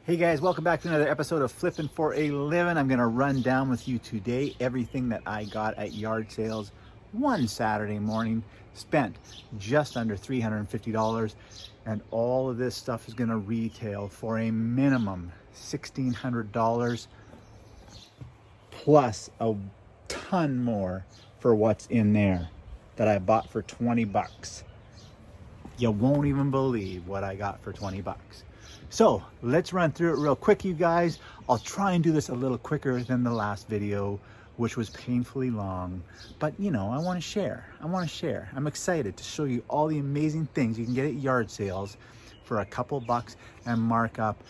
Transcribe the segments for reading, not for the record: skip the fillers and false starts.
Hey guys, welcome back to another episode of Flippin' for a Livin'. I'm gonna run down with you today everything that I got at yard sales one Saturday morning. Spent just under $350, and all of this stuff is gonna retail for a minimum $1,600 plus a ton more for what's in there that I bought for 20 bucks. You won't even believe what I got for 20 bucks. So let's run through it real quick, you guys. I'll try and do this a little quicker than the last video, which was painfully long. But you know, I want to share. I'm excited to show you all the amazing things you can get at yard sales for a couple bucks and mark up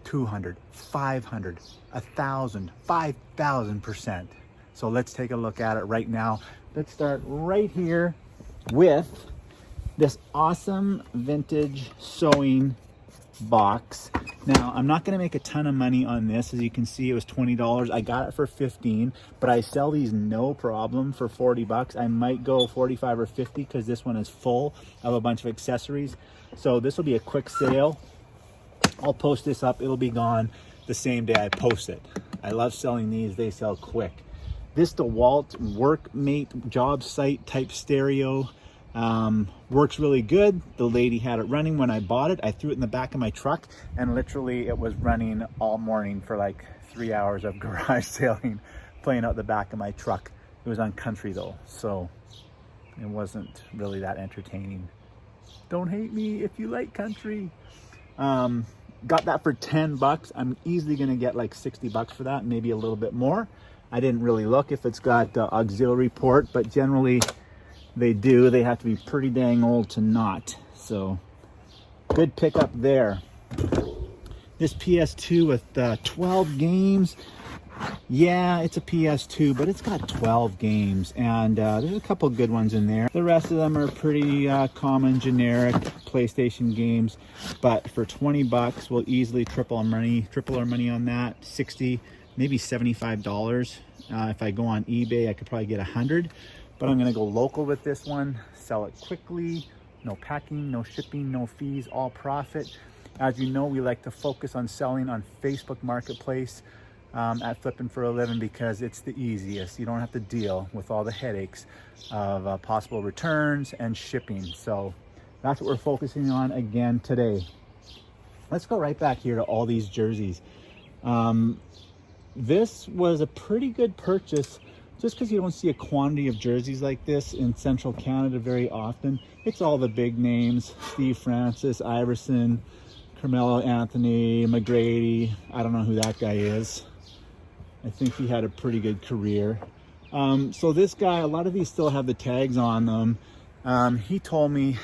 200, 500, 1,000, 5,000%. So let's take a look at it right now. Let's start right here with this awesome vintage sewing box. Now, I'm not going to make a ton of money on this. As you can see, it was $20. I got it for 15, but I sell these no problem for 40 bucks. I might go 45 or 50 because this one is full of a bunch of accessories. So this will be a quick sale. I'll post this up. It'll be gone the same day I post it. I love selling these. They sell quick. This DeWalt Workmate job site type stereo. Works really good. The lady had it running when I bought it. I threw it in the back of my truck, and literally it was running all morning for like 3 hours of garage sailing, playing out the back of my truck. It was on country though, so it wasn't really that entertaining. Don't hate me if you like country. Got that for 10 bucks. I'm easily gonna get like 60 bucks for that, maybe a little bit more. I didn't really look if it's got auxiliary port, but generally they do. They have to be pretty dang old to not. So good pickup there. This PS2 with 12 games. Yeah, it's a PS2, but it's got 12 games, and there's a couple good ones in there. The rest of them are pretty common, generic PlayStation games. But for 20 bucks, we'll easily triple our money on that. 60, maybe $75. If I go on eBay, I could probably get 100. But I'm gonna go local with this one, sell it quickly, no packing, no shipping, no fees, all profit. As you know, we like to focus on selling on Facebook Marketplace at Flippin' for a Living because it's the easiest. You don't have to deal with all the headaches of possible returns and shipping. So that's what we're focusing on again today. Let's go right back here to all these jerseys. This was a pretty good purchase, just because you don't see a quantity of jerseys like this in central Canada very often. It's all the big names: Steve Francis, Iverson, Carmelo Anthony, McGrady. I don't know who that guy is. I think he had a pretty good career. So this guy, a lot of these still have the tags on them. He told me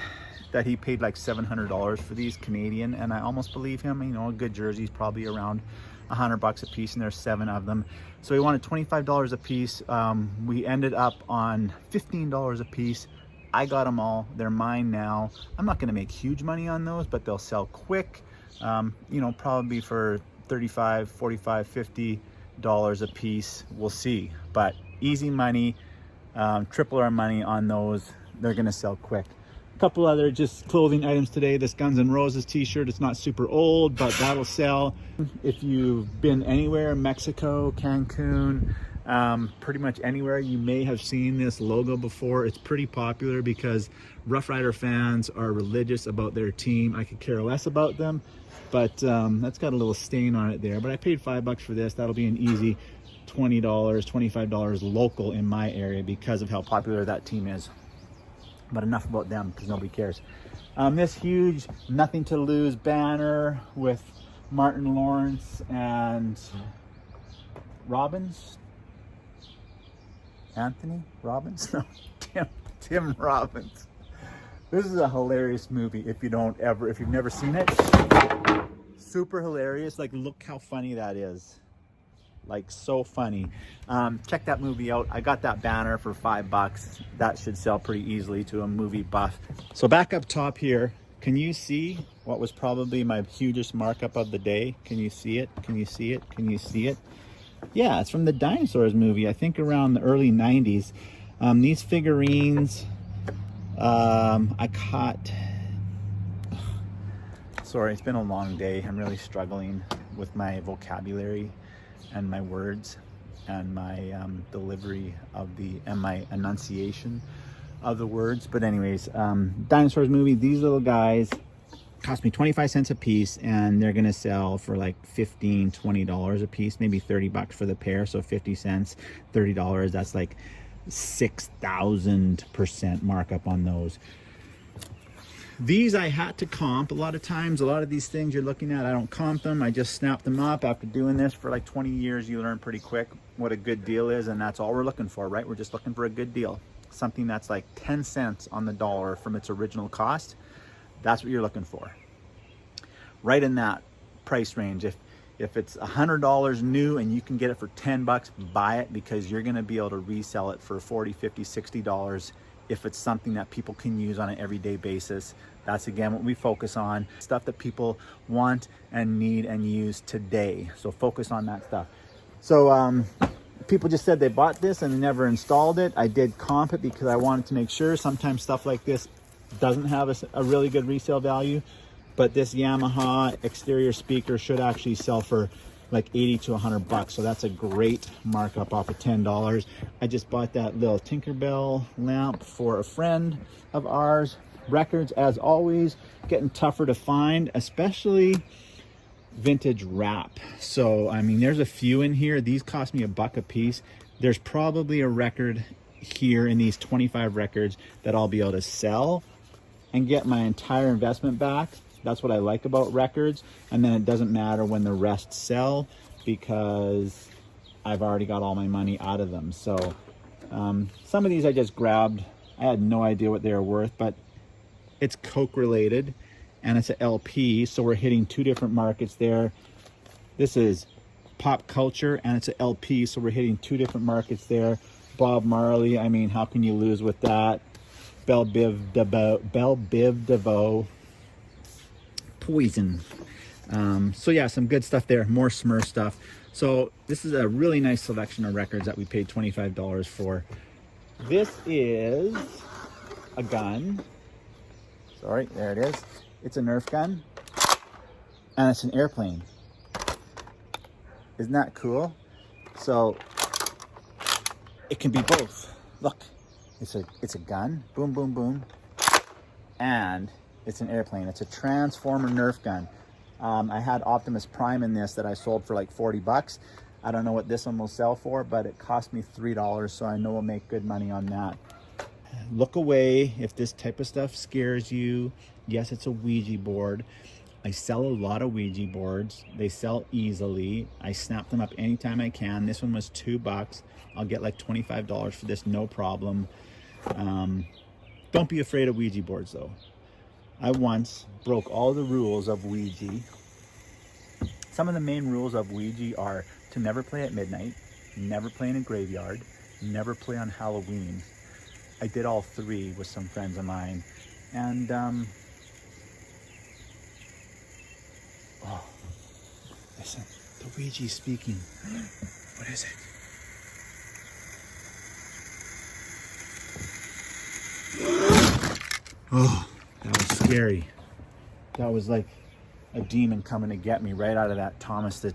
that he paid like $700 for these Canadian, and I almost believe him. You know, a good jersey is probably around 100 bucks a piece, and there's 7 of them. So he wanted $25 a piece. We ended up on $15 a piece. I got them all. They're mine now. I'm not going to make huge money on those, but they'll sell quick. You know, probably for $35, $45, $50 a piece. We'll see. But easy money. Triple our money on those. They're going to sell quick. Couple other just clothing items today. This Guns N' Roses t-shirt. It's not super old, but that'll sell. If you've been anywhere, Mexico, Cancun, pretty much anywhere, you may have seen this logo before. It's pretty popular because Rough Rider fans are religious about their team. I could care less about them, but that's got a little stain on it there. But I paid 5 bucks for this. That'll be an easy $20, $25 local in my area because of how popular that team is. But enough about them because nobody cares. This huge Nothing to Lose banner with Martin Lawrence and Robbins. Anthony Robbins? No, Tim Robbins. This is a hilarious movie if you've never seen it. Super hilarious. Like, look how funny that is. Like, so funny. Check that movie out. I got that banner for 5 bucks. That should sell pretty easily to a movie buff. So back up top here, can you see what was probably my hugest markup of the day? Can you see it? Can you see it? Can you see it? Yeah, it's from the Dinosaurs movie, I think around the early 90s. These figurines, I caught Sorry, it's been a long day. I'm really struggling with my vocabulary and my words and my delivery of and my enunciation of the words. But anyways, Dinosaurs movie, these little guys cost me 25 cents a piece, and they're gonna sell for like $15-20 a piece, maybe 30 bucks for the pair. So 50 cents, $30, that's like 6,000% markup on those. These I had to comp. A lot of times, a lot of these things you're looking at, I don't comp them. I just snap them up. After doing this for like 20 years, you learn pretty quick what a good deal is, and that's all we're looking for, right? We're just looking for a good deal. Something that's like 10 cents on the dollar from its original cost. That's what you're looking for. Right in that price range. If it's $100 new and you can get it for 10 bucks, buy it, because you're gonna be able to resell it for $40, $50, $60 if it's something that people can use on an everyday basis. That's again what we focus on, stuff that people want and need and use today. So focus on that stuff. So people just said they bought this and they never installed it. I did comp it because I wanted to make sure. Sometimes stuff like this doesn't have a really good resale value, but this Yamaha exterior speaker should actually sell for like 80 to 100 bucks. So that's a great markup off of $10. I just bought that little Tinkerbell lamp for a friend of ours. Records, as always, getting tougher to find, especially vintage wrap. So, I mean, there's a few in here. These cost me $1 a piece. There's probably a record here in these 25 records that I'll be able to sell and get my entire investment back. That's what I like about records. And then it doesn't matter when the rest sell, because I've already got all my money out of them. So some of these I just grabbed. I had no idea what they were worth, but it's Coke related and it's an LP. So we're hitting two different markets there. This is pop culture and it's an LP. So we're hitting two different markets there. Bob Marley, I mean, how can you lose with that? Belle Biv DeVoe, Poison. So yeah, some good stuff there, more Smurf stuff. So this is a really nice selection of records that we paid $25 for. This is a gun. Sorry, there it is. It's a Nerf gun and it's an airplane. Isn't that cool? So it can be both. Look, it's a gun, boom, boom, boom, and it's an airplane. It's a Transformer Nerf gun. I had Optimus Prime in this that I sold for like 40 bucks. I don't know what this one will sell for, but it cost me $3, so I know we'll make good money on that. Look away if this type of stuff scares you. Yes, it's a Ouija board. I sell a lot of Ouija boards. They sell easily. I snap them up anytime I can. This one was $2. I'll get like $25 for this, no problem. Don't be afraid of Ouija boards though. I once broke all the rules of Ouija. Some of the main rules of Ouija are to never play at midnight, never play in a graveyard, never play on Halloween. I did all three with some friends of mine. And, oh, listen, the Ouija's speaking. What is it? Oh, that was scary. That was like a demon coming to get me right out of that Thomas the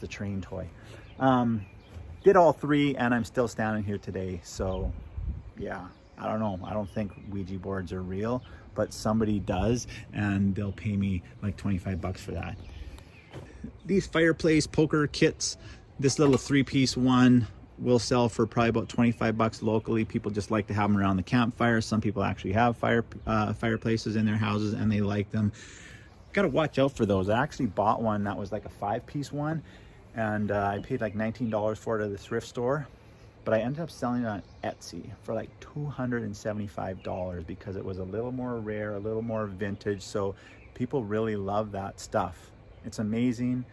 Train toy. Did all three and I'm still standing here today. So yeah, I don't know. I don't think Ouija boards are real, but somebody does and they'll pay me like 25 bucks for that. These fireplace poker kits, this little 3-piece one will sell for probably about 25 bucks locally. People just like to have them around the campfire. Some people actually have fireplaces in their houses and they like them. Got to watch out for those. I actually bought one that was like a 5-piece one, and I paid like $19 for it at the thrift store, but I ended up selling it on Etsy for like $275 because it was a little more rare, a little more vintage. So people really love that stuff. It's amazing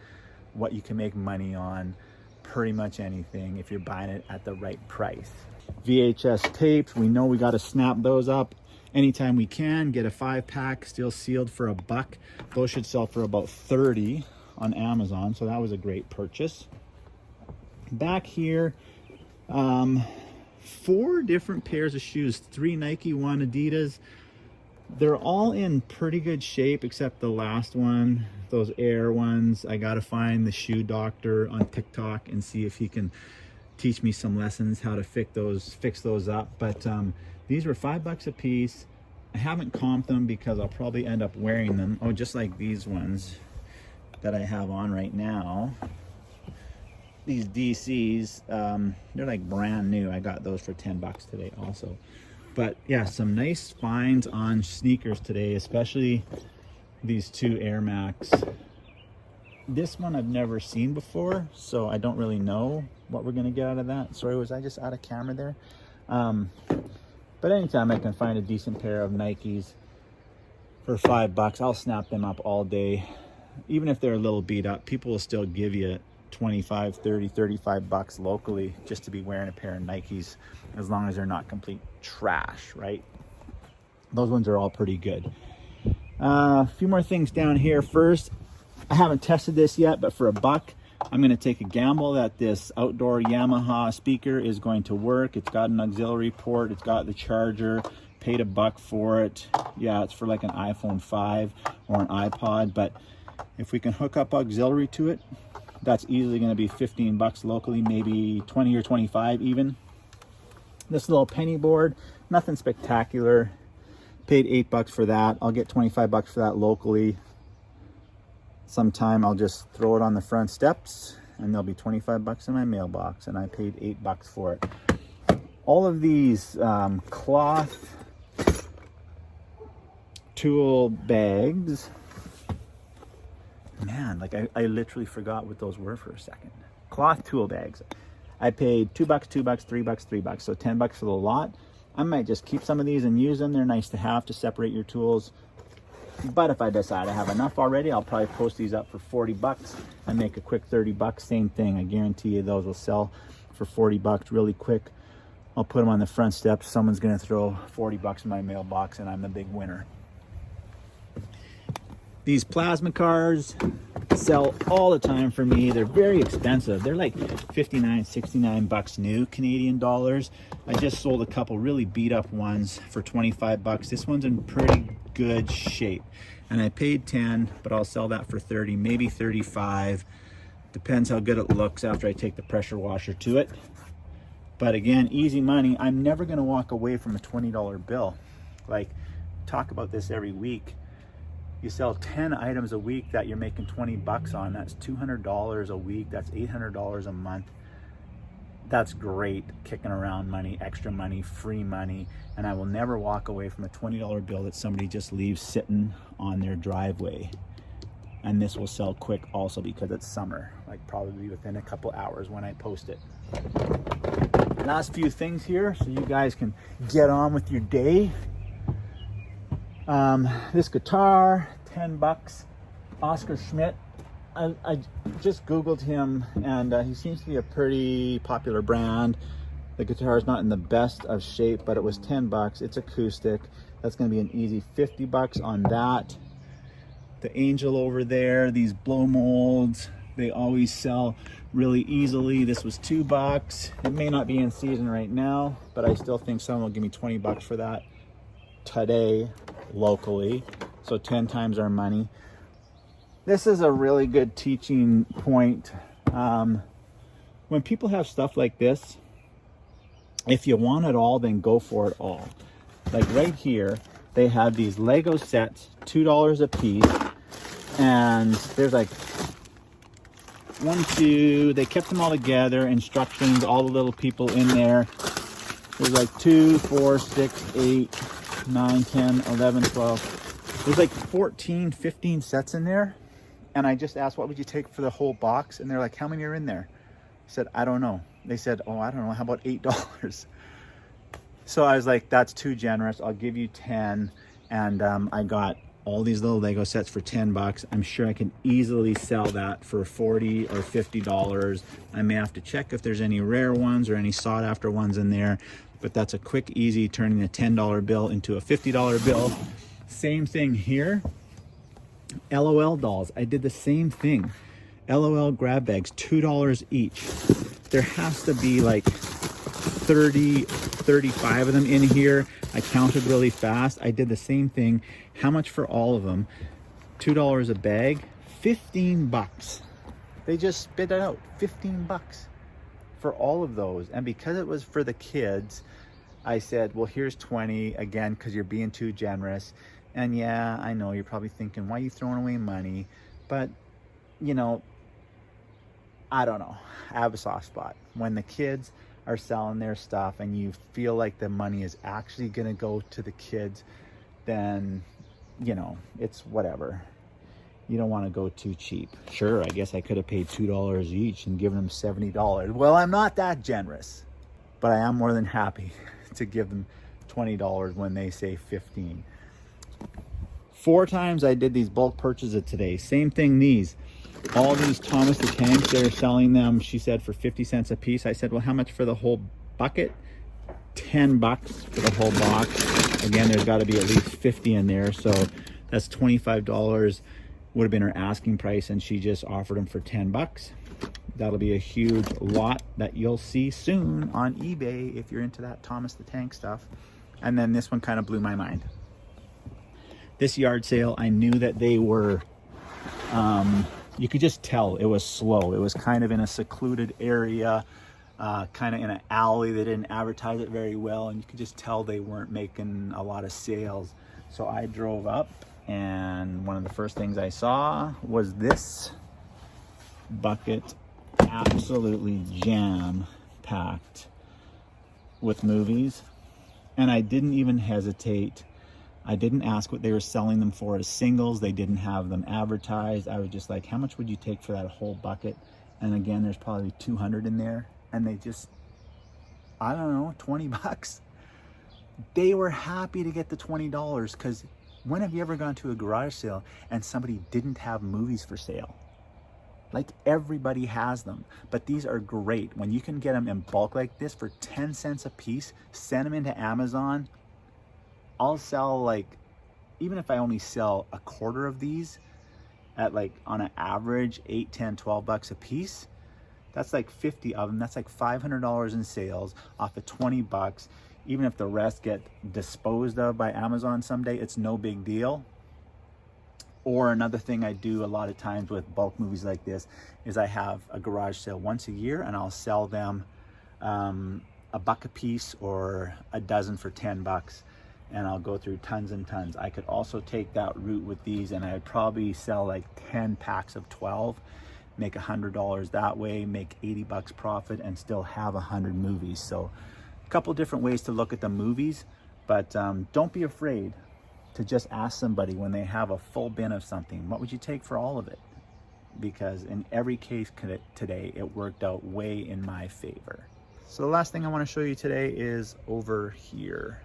what you can make money on pretty much anything if you're buying it at the right price. VHS tapes, we know we got to snap those up anytime we can. Get a 5-pack, still sealed, for $1. Those should sell for about 30 on Amazon, so that was a great purchase. Back here, 4 different pairs of shoes, 3 Nike, 1 Adidas. They're all in pretty good shape except the last one, those air ones. I gotta find the shoe doctor on TikTok and see if he can teach me some lessons how to fix those up. But these were $5 a piece. I haven't comped them because I'll probably end up wearing them. Oh, just like these ones that I have on right now. These DCs, they're like brand new. I got those for $10 today also. But yeah, some nice finds on sneakers today, especially these two Air Max. This one I've never seen before, so I don't really know what we're gonna get out of that. Sorry, was I just out of camera there? But anytime I can find a decent pair of Nikes for $5, I'll snap them up all day. Even if they're a little beat up, people will still give you 25, 30, 35 bucks locally just to be wearing a pair of Nikes, as long as they're not complete trash, right? Those ones are all pretty good. A few more things down here. First, I haven't tested this yet, but for $1, I'm going to take a gamble that this outdoor Yamaha speaker is going to work. It's got an auxiliary port, it's got the charger, paid $1 for it. Yeah, it's for like an iPhone 5 or an iPod, but if we can hook up auxiliary to it, that's easily going to be $15 locally, maybe 20 or 25 even. This little penny board, nothing spectacular. Paid $8 for that. I'll get $25 for that locally. Sometime I'll just throw it on the front steps and there'll be $25 in my mailbox, and I paid $8 for it. All of these cloth tool bags, man, like I literally forgot what those were for a second. Cloth tool bags. I paid $2, $2, $3, $3, so $10 for the lot. I might just keep some of these and use them. They're nice to have to separate your tools. But if I decide I have enough already, I'll probably post these up for $40 and make a quick $30. Same thing. I guarantee you those will sell for $40 really quick. I'll put them on the front steps. Someone's going to throw $40 in my mailbox and I'm the big winner. These plasma cars sell all the time for me. They're very expensive. They're like $59, $69 new Canadian dollars. I just sold a couple really beat up ones for $25. This one's in pretty good shape. And I paid $10, but I'll sell that for $30, maybe $35. Depends how good it looks after I take the pressure washer to it. But again, easy money. I'm never gonna walk away from a $20 bill. Like, talk about this every week. You sell 10 items a week that you're making $20 on. That's $200 a week. That's $800 a month. That's great, kicking around money, extra money, free money. And I will never walk away from a $20 bill that somebody just leaves sitting on their driveway. And this will sell quick also because it's summer, like probably within a couple hours when I post it. Last few things here so you guys can get on with your day. This guitar, $10, Oscar Schmidt. I just Googled him and he seems to be a pretty popular brand. The guitar is not in the best of shape, but it was $10. It's acoustic. That's going to be an easy $50 on that. The Angel over there, these blow molds, they always sell really easily. This was $2. It may not be in season right now, but I still think someone will give me $20 for that today locally. So 10 times our money. This is a really good teaching point. When people have stuff like this, if you want it all, then go for it all. Like right here, they have these Lego sets, $2 a piece, and there's like 1, 2, they kept them all together, instructions, all the little people in there. There's like 2, 4, 6, 8, 9, 10, 11, 12. There's like 14, 15 sets in there. And I just asked, what would you take for the whole box? And they're like, how many are in there? I said, I don't know. They said, oh, I don't know. How about $8? So I was like, that's too generous. I'll give you 10. And I got all these little Lego sets for $10. I'm sure I can easily sell that for $40 or $50. I may have to check if there's any rare ones or any sought after ones in there. But that's a quick, easy turning a $10 bill into a $50 bill. Same thing here. LOL dolls. I did the same thing. LOL grab bags, $2 each. There has to be like 30, 35 of them in here. I counted really fast. I did the same thing. How much for all of them? $2 a bag, 15 bucks. They just spit it out, 15 bucks for all of those. And because it was for the kids, I said, well, here's 20 again, because you're being too generous. And yeah, I know you're probably thinking, why are you throwing away money? But, you know, I don't know. I have a soft spot. When the kids are selling their stuff and you feel like the money is actually going to go to the kids, then, you know, it's whatever. You don't want to go too cheap. Sure, I guess I could have paid $2 each and given them $70. Well, I'm not that generous, but I am more than happy to give them $20 when they say 15. 4 times I did these bulk purchases today. Same thing, these. All these Thomas the Tanks, they're selling them, she said, for 50 cents a piece. I said, well, how much for the whole bucket? 10 bucks for the whole box. Again, there's got to be at least 50 in there, so that's $25 would have been her asking price, and she just offered them for 10 bucks. That'll be a huge lot that you'll see soon on eBay if you're into that Thomas the Tank stuff. And then this one kind of blew my mind. This yard sale, I knew that they were, you could just tell it was slow. It was kind of in a secluded area, kind of in an alley. They didn't advertise it very well, and you could just tell they weren't making a lot of sales. So I drove up, and one of the first things I saw was this bucket, absolutely jam-packed with movies. And I didn't even hesitate. I didn't ask what they were selling them for as singles. They didn't have them advertised. I was just like, how much would you take for that whole bucket? And again, there's probably 200 in there. And they just, I don't know, 20 bucks. They were happy to get the $20, because when have you ever gone to a garage sale and somebody didn't have movies for sale? Like, everybody has them. But these are great. When you can get them in bulk like this for 10 cents a piece, send them into Amazon. I'll sell, like, even if I only sell a quarter of these at, like, on an average 8, 10, 12 bucks a piece, that's like 50 of them. That's like $500 in sales off of 20 bucks. Even if the rest get disposed of by Amazon someday, it's no big deal. Or another thing I do a lot of times with bulk movies like this is I have a garage sale once a year, and I'll sell them a buck a piece or a dozen for 10 bucks. And I'll go through tons and tons. I could also take that route with these, and I'd probably sell like 10 packs of 12, make $100 that way, make 80 bucks profit, and still have 100 movies. So a couple different ways to look at the movies, but don't be afraid to just ask somebody when they have a full bin of something, what would you take for all of it? Because in every case today, it worked out way in my favor. So the last thing I want to show you today is over here.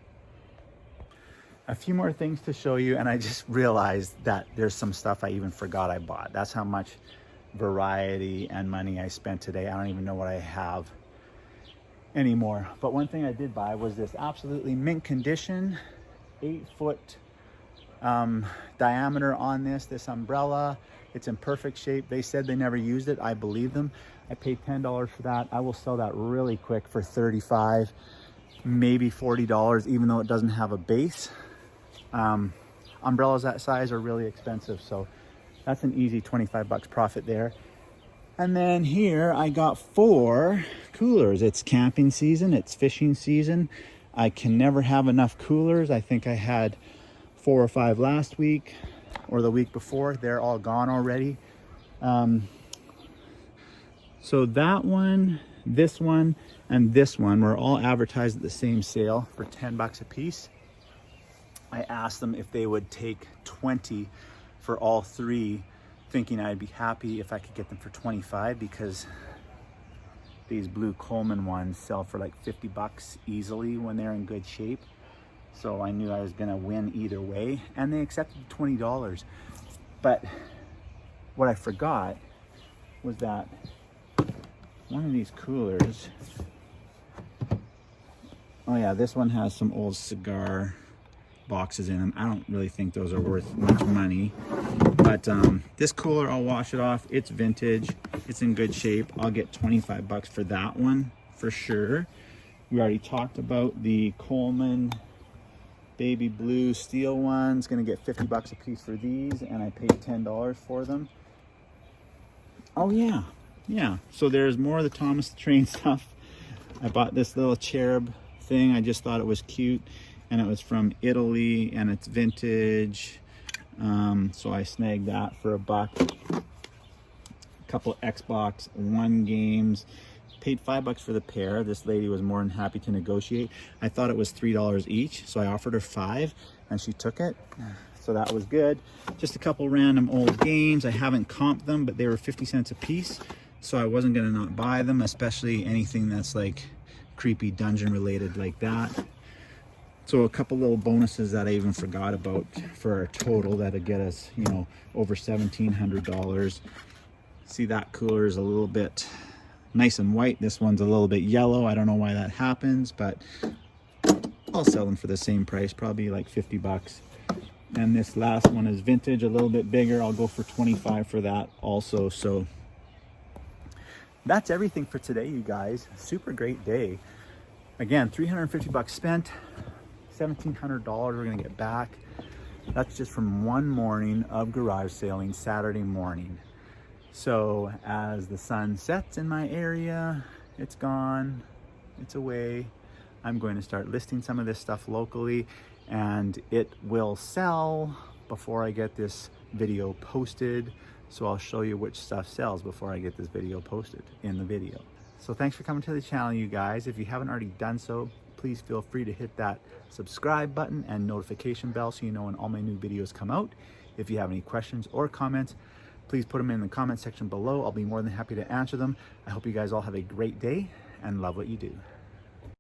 A few more things to show you, and I just realized that there's some stuff I even forgot I bought. That's how much variety and money I spent today. I don't even know what I have anymore. But one thing I did buy was this absolutely mint condition 8-foot diameter on this umbrella. It's in perfect shape. They said they never used it. I believe them. I paid $10 for that. I will sell that really quick for $35, maybe $40, even though it doesn't have a base. Umbrellas that size are really expensive, so that's an easy 25 bucks profit there. And then here I got 4 coolers. It's camping season, it's fishing season. I can never have enough coolers. I think I had 4 or 5 last week or the week before. They're all gone already. So that one, this one, and this one were all advertised at the same sale for 10 bucks a piece. I asked them if they would take 20 for all 3, thinking I'd be happy if I could get them for 25, because these blue Coleman ones sell for like 50 bucks easily when they're in good shape. So I knew I was gonna win either way, and they accepted $20. But what I forgot was that one of these coolers, oh yeah, this one has some old cigar boxes in them. I don't really think those are worth much money, but this cooler, I'll wash it off. It's vintage, it's in good shape. I'll get 25 bucks for that one for sure. We already talked about the Coleman baby blue steel ones. Gonna get 50 bucks a piece for these, and I paid $10 for them. Oh yeah, so there's more of the Thomas the Train stuff. I bought this little cherub thing. I just thought it was cute, and it was from Italy, and it's vintage. So I snagged that for $1. A couple Xbox One games. Paid $5 for the pair. This lady was more than happy to negotiate. I thought it was $3 each, so I offered her $5, and she took it. So that was good. Just a couple random old games. I haven't comped them, but they were 50 cents a piece, so I wasn't gonna not buy them, especially anything that's like creepy dungeon related like that. So a couple little bonuses that I even forgot about for our total that'll get us, you know, over $1,700. See, that cooler is a little bit nice and white. This one's a little bit yellow. I don't know why that happens, but I'll sell them for the same price, probably like 50 bucks. And this last one is vintage, a little bit bigger. I'll go for 25 for that also. So that's everything for today, you guys. Super great day. Again, 350 bucks spent, $1,700 we're gonna get back. That's just from one morning of garage sailing, Saturday morning. So as the sun sets in my area, it's gone, it's away. I'm going to start listing some of this stuff locally, and it will sell before I get this video posted. So I'll show you which stuff sells before I get this video posted in the video. So thanks for coming to the channel, you guys. If you haven't already done so, please feel free to hit that subscribe button and notification bell so you know when all my new videos come out. If you have any questions or comments, please put them in the comment section below. I'll be more than happy to answer them. I hope you guys all have a great day and love what you do.